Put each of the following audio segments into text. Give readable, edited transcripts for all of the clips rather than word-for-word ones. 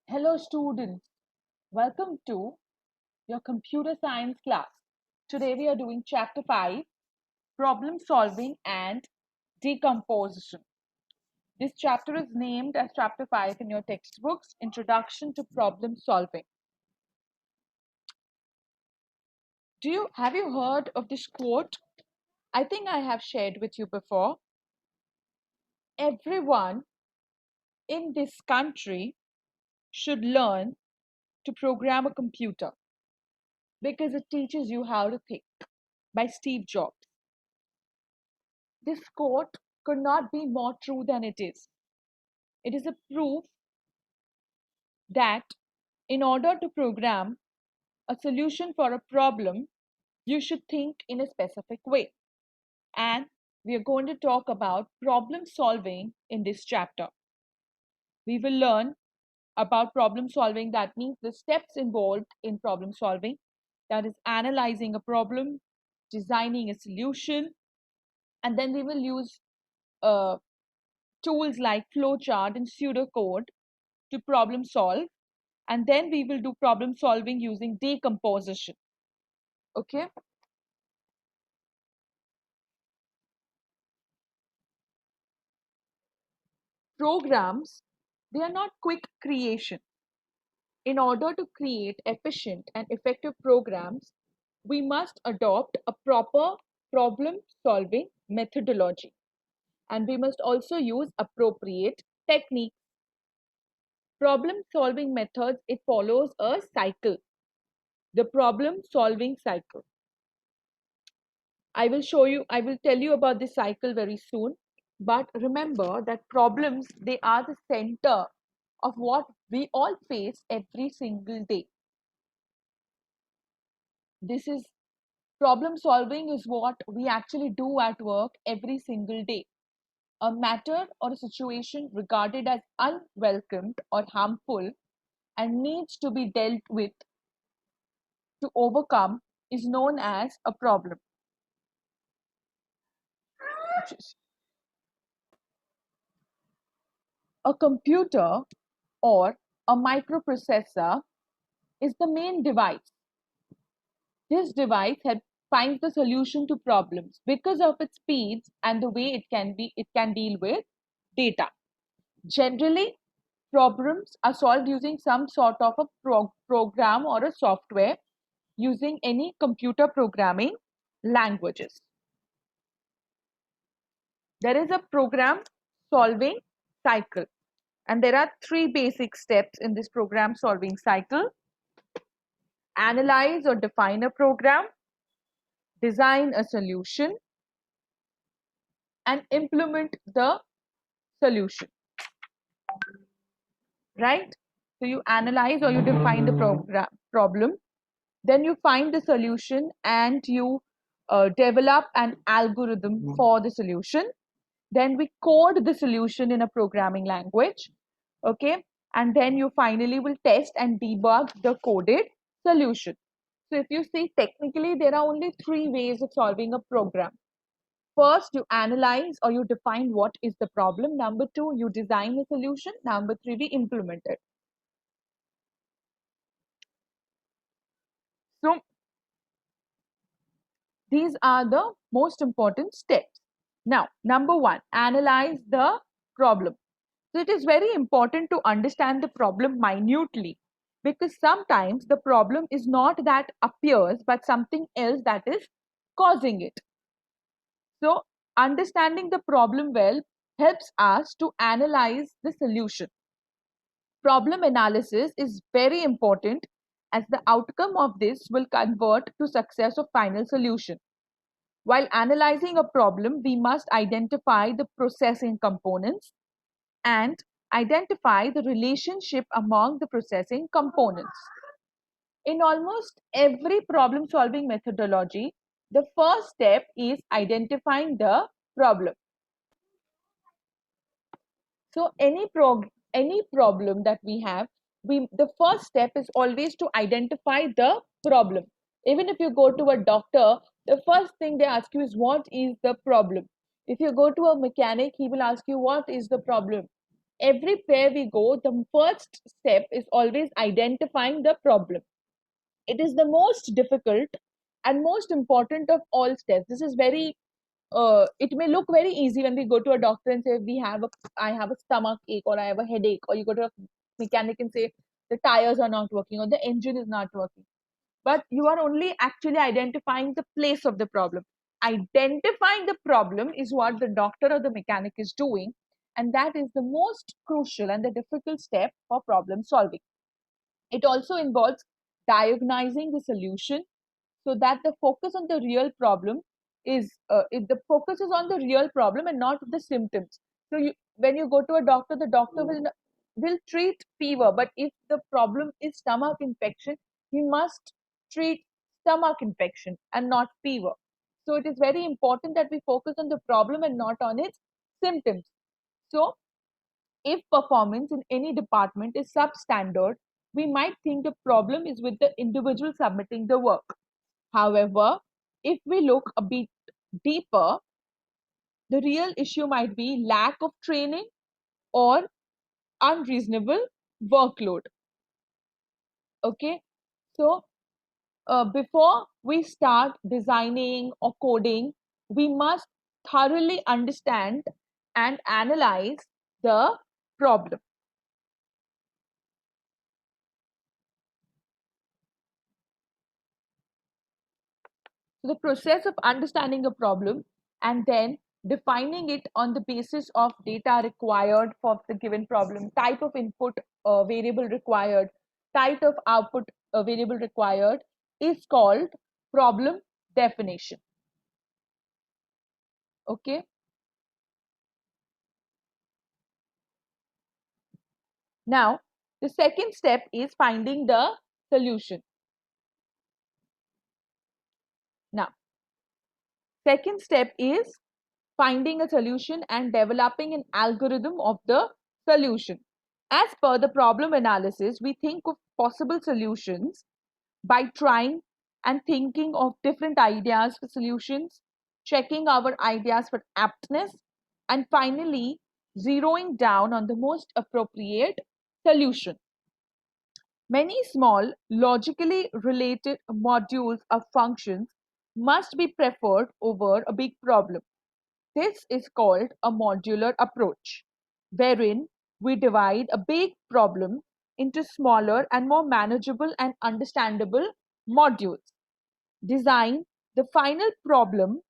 Hello students, welcome to your computer science class. Today we are doing chapter 5, problem solving and decomposition. This chapter is named as chapter 5 in your textbooks, Introduction to Problem Solving. Have you heard of this quote? I think I have shared with you before. Everyone in this country should learn to program a computer because it teaches you how to think, by Steve Jobs. This quote could not be more true than it is. It is a proof that in order to program a solution for a problem, you should think in a specific way. And we are going to talk about problem solving in this chapter. We will learn about problem solving, that means the steps involved in problem solving, that is analyzing a problem, designing a solution, and then we will use uh, tools like flowchart and pseudocode to problem solve, and then we will do problem solving using decomposition. Okay, programs, they are not quick creation. In order to create efficient and effective programs, we must adopt a proper problem solving methodology, and we must also use appropriate techniques. Problem solving methods, it follows a cycle, the problem solving cycle. I will tell you about this cycle very soon. But remember that problems, they are the center of what we all face every single day. This is Problem solving is what we actually do at work every single day. A matter or a situation regarded as unwelcomed or harmful and needs to be dealt with to overcome is known as a problem. A computer or a microprocessor is the main device. This device finds the solution to problems because of its speeds and the way it can deal with data. Generally, problems are solved using some sort of a program or a software using any computer programming languages. There is a program solving cycle, and there are three basic steps in this program solving cycle: analyze or define a program, design a solution, and implement the solution. Right? So you analyze or you define the problem, then you find the solution and you develop an algorithm for the solution. Then we code the solution in a programming language. Okay, and then you finally will test and debug the coded solution. So if you see, technically there are only three ways of solving a program. First, you analyze or you define what is the problem. Number two, you design a solution. Number three, we implement it. So these are the most important steps. Now, number one, analyze the problem. So it is very important to understand the problem minutely, because sometimes the problem is not that appears but something else that is causing it. So understanding the problem well helps us to analyze the solution. Problem analysis is very important as the outcome of this will convert to success of final solution. While analyzing a problem, we must identify the processing components and identify the relationship among the processing components. In almost every problem solving methodology, the first step is identifying the problem. So any problem that we have, the first step is always to identify the problem. Even if you go to a doctor, the first thing they ask you is what is the problem. If you go to a mechanic, he will ask you what is the problem. everywhere we go, the first step is always identifying the problem. It is the most difficult and most important of all steps. This is very it may look very easy when we go to a doctor and say I have a stomach ache or I have a headache, or you go to a mechanic and say the tires are not working or the engine is not working. But you are only actually identifying the place of the problem. Identifying the problem is what the doctor or the mechanic is doing, and that is the most crucial and the difficult step for problem solving. It also involves diagnosing the solution, so that the focus on the real problem is if the focus is on the real problem and not the symptoms. So when you go to a doctor, the doctor will treat fever, but if the problem is stomach infection, he must treat stomach infection and not fever. So it is very important that we focus on the problem and not on its symptoms. So if performance in any department is substandard, we might think the problem is with the individual submitting the work. However, if we look a bit deeper, the real issue might be lack of training or unreasonable workload. Okay, so before we start designing or coding, we must thoroughly understand and analyze the problem. So the process of understanding a problem and then defining it on the basis of data required for the given problem, type of input variable required, type of output variable required, is called problem definition. Okay. Now, the second step is finding the solution. Now, second step is finding a solution and developing an algorithm of the solution. As per the problem analysis, we think of possible solutions by trying and thinking of different ideas for solutions, checking our ideas for aptness, and finally zeroing down on the most appropriate solution. Many small, logically related modules of functions must be preferred over a big problem. This is called a modular approach, wherein we divide a big problem into smaller and more manageable and understandable modules. Design the final problem.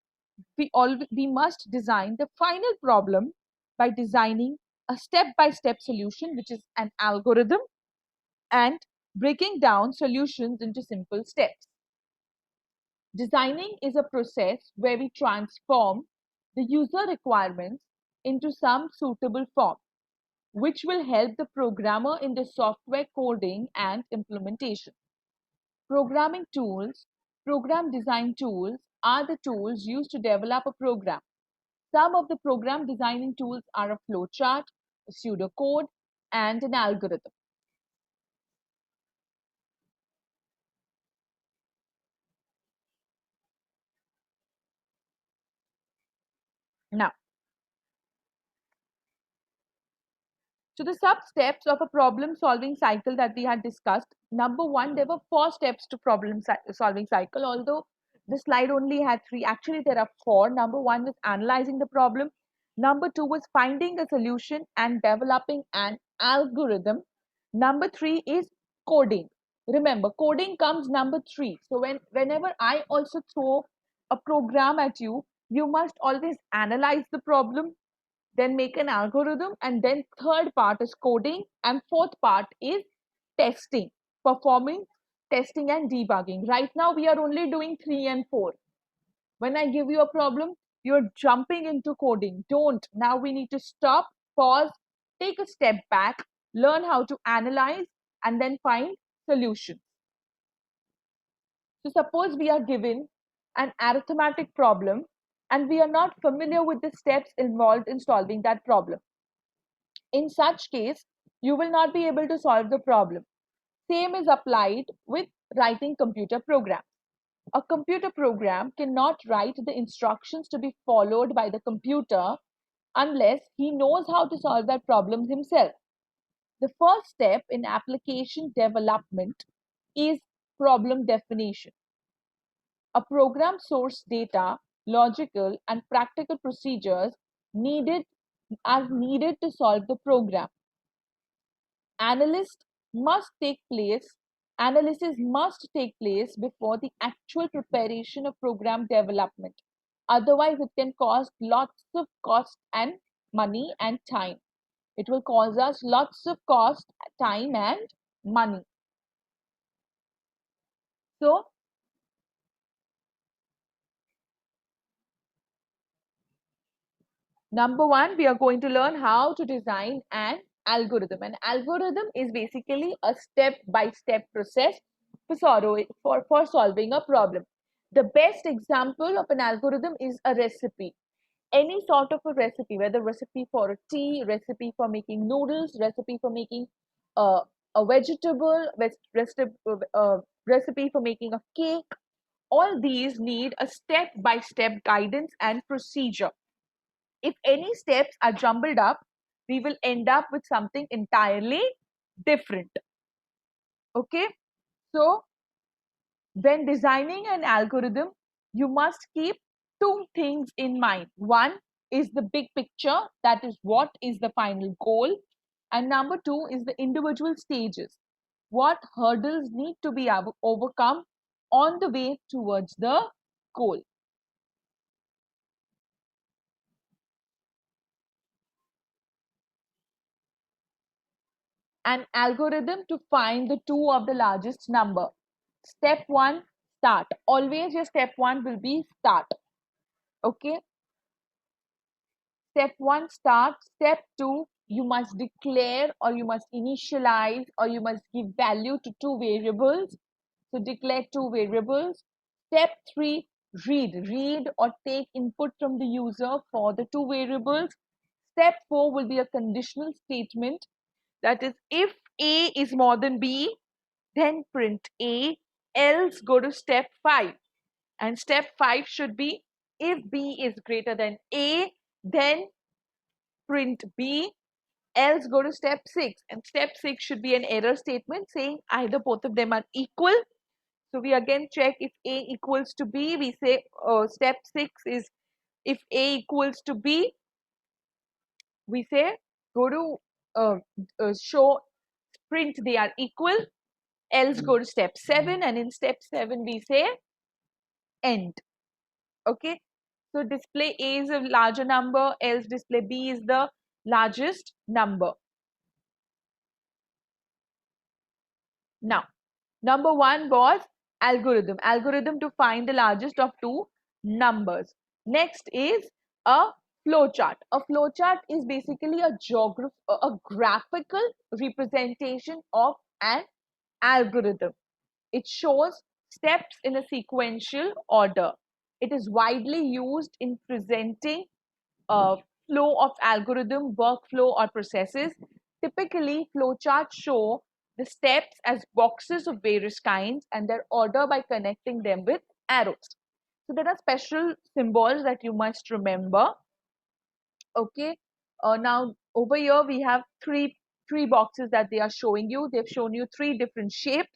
We must design the final problem by designing a step-by-step solution, which is an algorithm, and breaking down solutions into simple steps. Designing is a process where we transform the user requirements into some suitable form, which will help the programmer in the software coding and implementation. Programming tools, program design tools are the tools used to develop a program. Some of the program designing tools are a flowchart, a pseudocode, and an algorithm. Now, so the sub steps of a problem solving cycle that we had discussed. Number one, there were four steps to problem solving cycle, although the slide only had three. Actually, there are four. Number one was analyzing the problem. Number two was finding a solution and developing an algorithm. Number three is coding. Remember, coding comes number three. So whenever I also throw a program at you, you must always analyze the problem, then make an algorithm, and then third part is coding, and fourth part is testing, performing testing and debugging. Right now we are only doing 3 and 4. When I give you a problem, you're jumping into coding. Don't. Now we need to stop, pause, take a step back, learn how to analyze, and then find solutions. So suppose we are given an arithmetic problem and we are not familiar with the steps involved in solving that problem. In such case, you will not be able to solve the problem. Same is applied with writing computer programs. A computer program cannot write the instructions to be followed by the computer unless he knows how to solve that problem himself. The first step in application development is problem definition. A program source data, logical and practical procedures needed are needed to solve the program. Analyst must take place Analysis must take place before the actual preparation of program development. Otherwise, it can cost lots of cost and money and time. It will cause us lots of cost, time, and money. So, number one, we are going to learn how to design an algorithm. An algorithm is basically a step-by-step process for solving a problem. The best example of an algorithm is a recipe. Any sort of a recipe, whether recipe for a tea, recipe for making noodles, recipe for making uh, a vegetable, recipe for making a cake, all these need a step-by-step guidance and procedure. If any steps are jumbled up, we will end up with something entirely different. Okay, so when designing an algorithm, you must keep two things in mind. One is the big picture, that is, what is the final goal, and number two is the individual stages. What hurdles need to be overcome on the way towards the goal. An algorithm to find the two of the largest number. Step one, start. Always your step one will be start. Okay. Step one, start. Step two, you must declare or you must initialize or you must give value to two variables. So declare two variables. Step three, read or take input from the user for the two variables. Step four will be a conditional statement. That is, if A is more than B, then print A, else go to step 5. And step 5 should be, if B is greater than A, then print B, else go to step 6. And step 6 should be an error statement saying either both of them are equal. So we again check if A equals to B. We say step 6 is if A equals to B, we say go to show print they are equal, else go to step 7, and in step 7 we say end. Okay, so display A is a larger number, else display B is the largest number. Now, number one was algorithm to find the largest of two numbers. Next is a flowchart. A flowchart is basically a graphical representation of an algorithm. It shows steps in a sequential order. It is widely used in presenting a flow of algorithm, workflow, or processes. Typically, flowcharts show the steps as boxes of various kinds and their order by connecting them with arrows. So there are special symbols that you must remember. Okay, now over here we have three boxes that they are showing you. They've shown you three different shapes.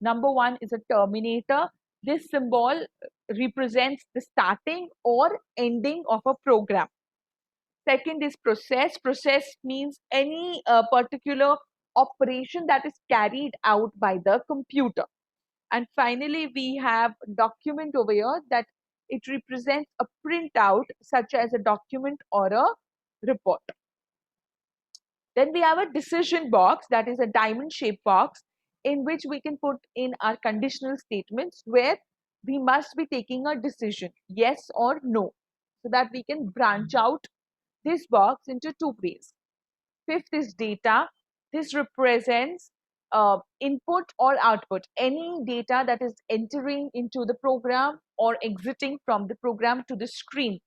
Number one is a terminator. This symbol represents the starting or ending of a program. Second is process. Process means any particular operation that is carried out by the computer. And finally, we have document over here that it represents a printout such as a document or a report. Then we have a decision box, that is a diamond shaped box in which we can put in our conditional statements where we must be taking a decision, yes or no, so that we can branch out this box into two ways. Fifth is data. This represents input or output, any data that is entering into the program or exiting from the program to the screen.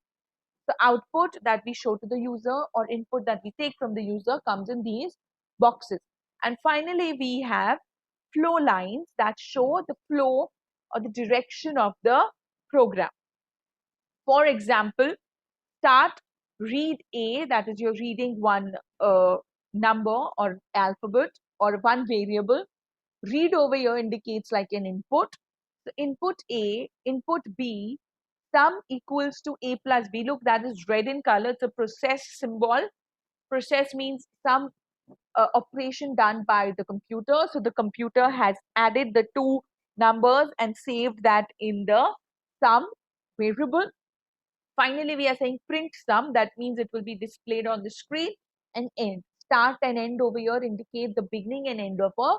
The output that we show to the user or input that we take from the user comes in these boxes. And finally, we have flow lines that show the flow or the direction of the program. For example, start Read A, that is you're reading one number or alphabet or one variable. Read over here indicates like an input. So input A, input B, sum equals to A plus B. Look, that is red in color. It's a process symbol. Process means some operation done by the computer. So the computer has added the two numbers and saved that in the sum variable. Finally, we are saying print sum. That means it will be displayed on the screen. And end. Start and end over here indicate the beginning and end of a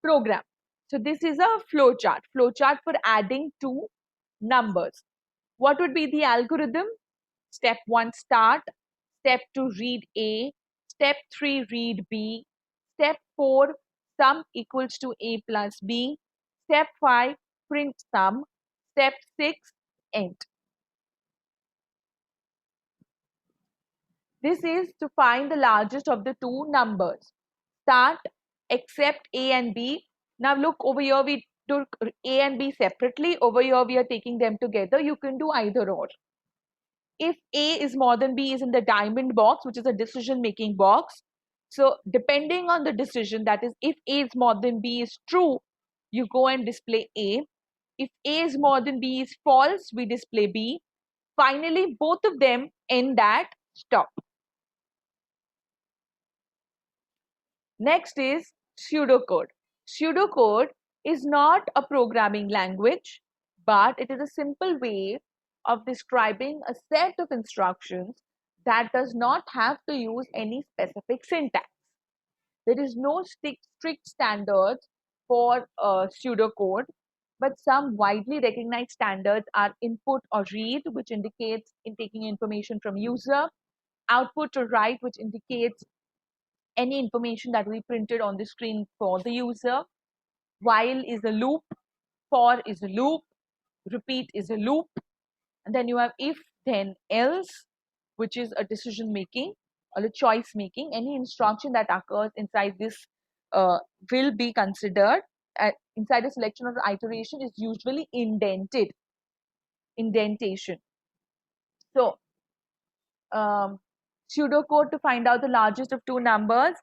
program. So this is a flow chart. Flow chart for adding two numbers. What would be the algorithm? Step 1, start. Step 2, read A. Step 3, read B. Step 4, sum equals to A plus B. Step 5, print sum. Step 6, end. This is to find the largest of the two numbers. Start, accept A and B. Now look over here, we took A and B separately. Over here, we are taking them together. You can do either or. If A is more than B is in the diamond box, which is a decision making box. So depending on the decision, that is if A is more than B is true, you go and display A. If A is more than B is false, we display B. Finally, both of them end at stop. Next is pseudocode. Pseudocode is not a programming language, but it is a simple way of describing a set of instructions that does not have to use any specific syntax. There is no strict standards for pseudocode, but some widely recognized standards are input or read, which indicates in taking information from user, output or write, which indicates any information that we printed on the screen for the user. While is a loop, for is a loop, repeat is a loop, and then you have if, then, else, which is a decision making or a choice making. Any instruction that occurs inside this will be considered inside a selection or iteration is usually indentation. So pseudocode to find out the largest of two numbers.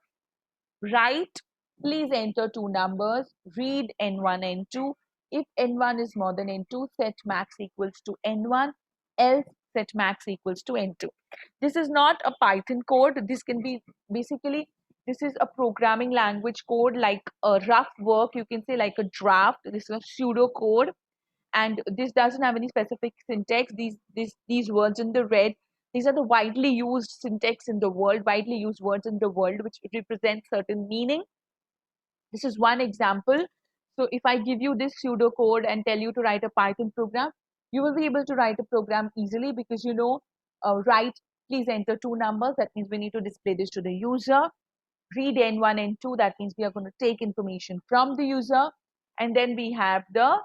Write, please enter two numbers. Read n1, n2. If n1 is more than n2, set max equals to n1. Else, set max equals to n2. This is not a Python code. This can be basically, this is a programming language code like a rough work. You can say like a draft. This is a pseudo code. And this doesn't have any specific syntax. These words in the red, these are the widely used syntax in the world, widely used words in the world, which represent certain meaning. This is one example. So if I give you this pseudocode and tell you to write a Python program, you will be able to write a program easily because you know, write, please enter two numbers. That means we need to display this to the user. Read n1, n2. That means we are going to take information from the user. And then we have the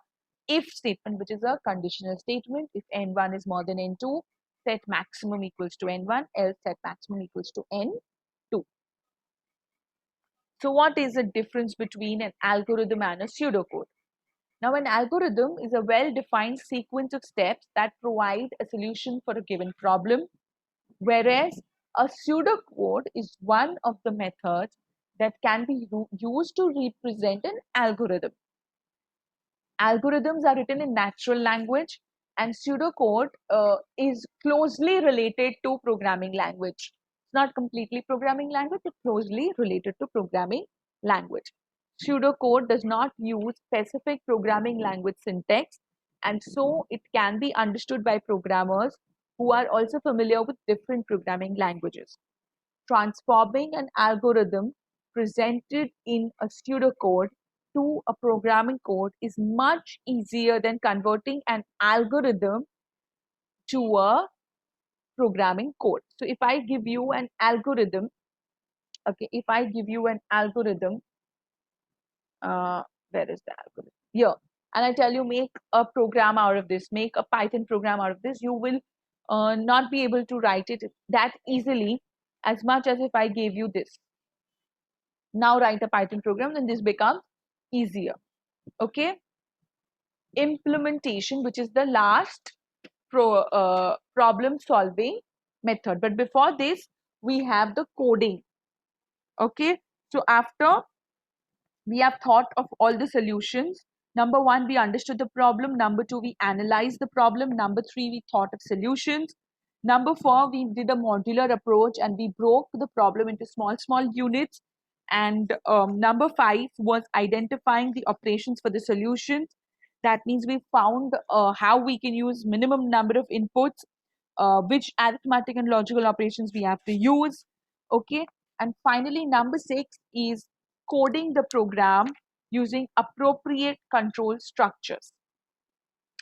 if statement, which is a conditional statement. If n1 is more than n2, set maximum equals to n1, else set maximum equals to n2. So what is the difference between an algorithm and a pseudocode? Now, an algorithm is a well-defined sequence of steps that provide a solution for a given problem, whereas a pseudocode is one of the methods that can be used to represent an algorithm. Algorithms are written in natural language, and pseudocode is closely related to programming language. It's not completely programming language, but closely related to programming language. Pseudocode does not use specific programming language syntax, and so it can be understood by programmers who are also familiar with different programming languages. Transforming an algorithm presented in a pseudocode to a programming code is much easier than converting an algorithm to a programming code. So if I give you an algorithm, okay, if I give you an algorithm, where is the algorithm? Here. And I tell you, make a program out of this, make a Python program out of this, you will not be able to write it that easily as much as if I gave you this. Now write a Python program, then this becomes easier. Okay. Implementation, which is the last problem solving method. But before this, we have the coding. Okay, so after we have thought of all the solutions. Number one, we understood the problem. Number two, we analyzed the problem. Number three, we thought of solutions. Number four, we did a modular approach and we broke the problem into small units. And number five was identifying the operations for the solutions. That means we found how we can use minimum number of inputs, which arithmetic and logical operations we have to use. Okay, and finally, number six is coding the program using appropriate control structures.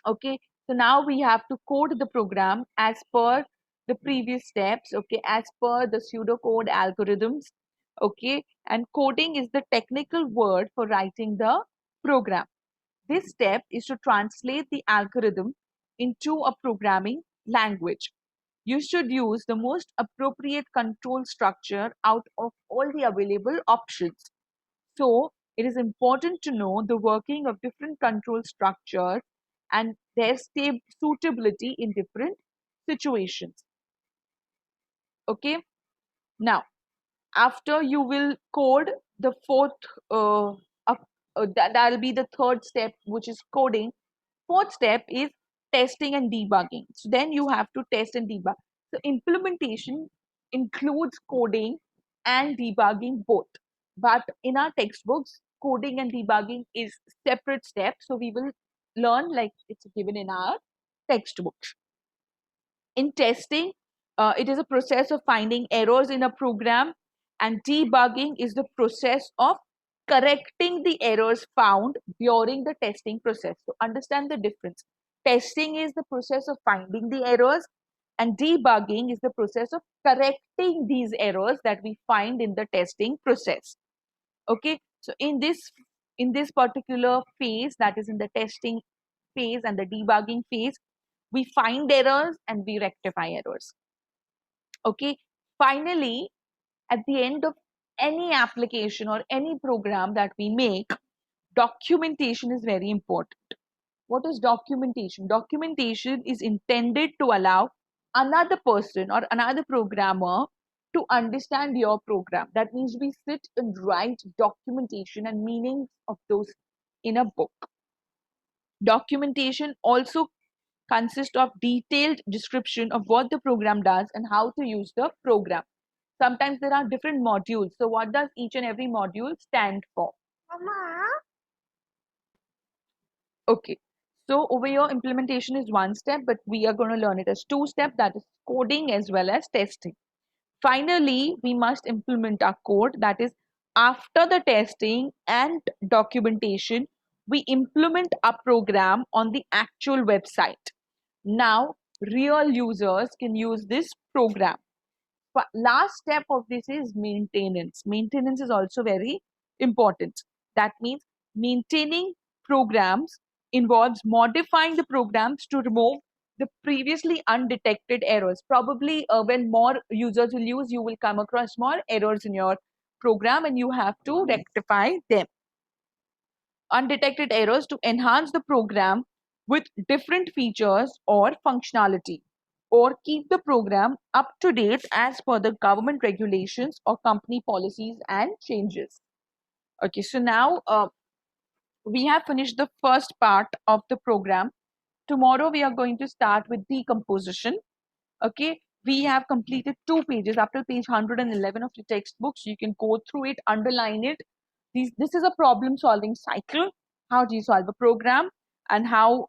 Okay, so now we have to code the program as per the previous steps, okay, as per the pseudocode algorithms. Okay, and coding is the technical word for writing the program. This step is to translate the algorithm into a programming language. You should use the most appropriate control structure out of all the available options. So it is important to know the working of different control structures and their suitability in different situations. Okay. Now, after you will code the fourth, that will be the third step, which is coding. Fourth step is testing and debugging. So then you have to test and debug. So implementation includes coding and debugging both. But in our textbooks, coding and debugging is separate steps. So we will learn like it's given in our textbooks. In testing, it is a process of finding errors in a program, and debugging is the process of correcting the errors found during the testing process. So understand the difference. Testing is the process of finding the errors, and debugging is the process of correcting these errors that we find in the testing process. Okay, so in this particular phase, that is in the testing phase and the debugging phase, we find errors and we rectify errors. Okay, finally, at the end of any application or any program that we make, documentation is very important. What is documentation? Documentation is intended to allow another person or another programmer to understand your program. That means we sit and write documentation and meanings of those in a book. Documentation also consists of detailed description of what the program does and how to use the program. Sometimes there are different modules. So what does each and every module stand for? Mama. Okay. So over here, implementation is one step, but we are going to learn it as two steps, that is coding as well as testing. Finally, we must implement our code. That is, after the testing and documentation, we implement a program on the actual website. Now, real users can use this program. But last step of this is maintenance. Maintenance is also very important. That means maintaining programs involves modifying the programs to remove the previously undetected errors. Probably when more users will use, you will come across more errors in your program and you have to rectify them. Undetected errors to enhance the program with different features or functionality, or keep the program up to date as per the government regulations or company policies and changes. Okay, so now we have finished the first part of the program. Tomorrow we are going to start with decomposition. Okay, we have completed 2 pages. After page 111 of the textbooks, you can go through it, underline it. This is a problem solving cycle. How do you solve a program, and how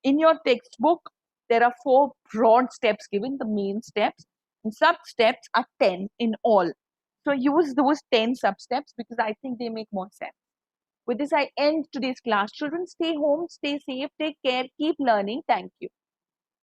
in your textbook there are 4 broad steps given, the main steps, and sub steps are 10 in all. So use those 10 sub steps because I think they make more sense. With this, I end today's class. Children, stay home, stay safe, take care, keep learning. Thank you.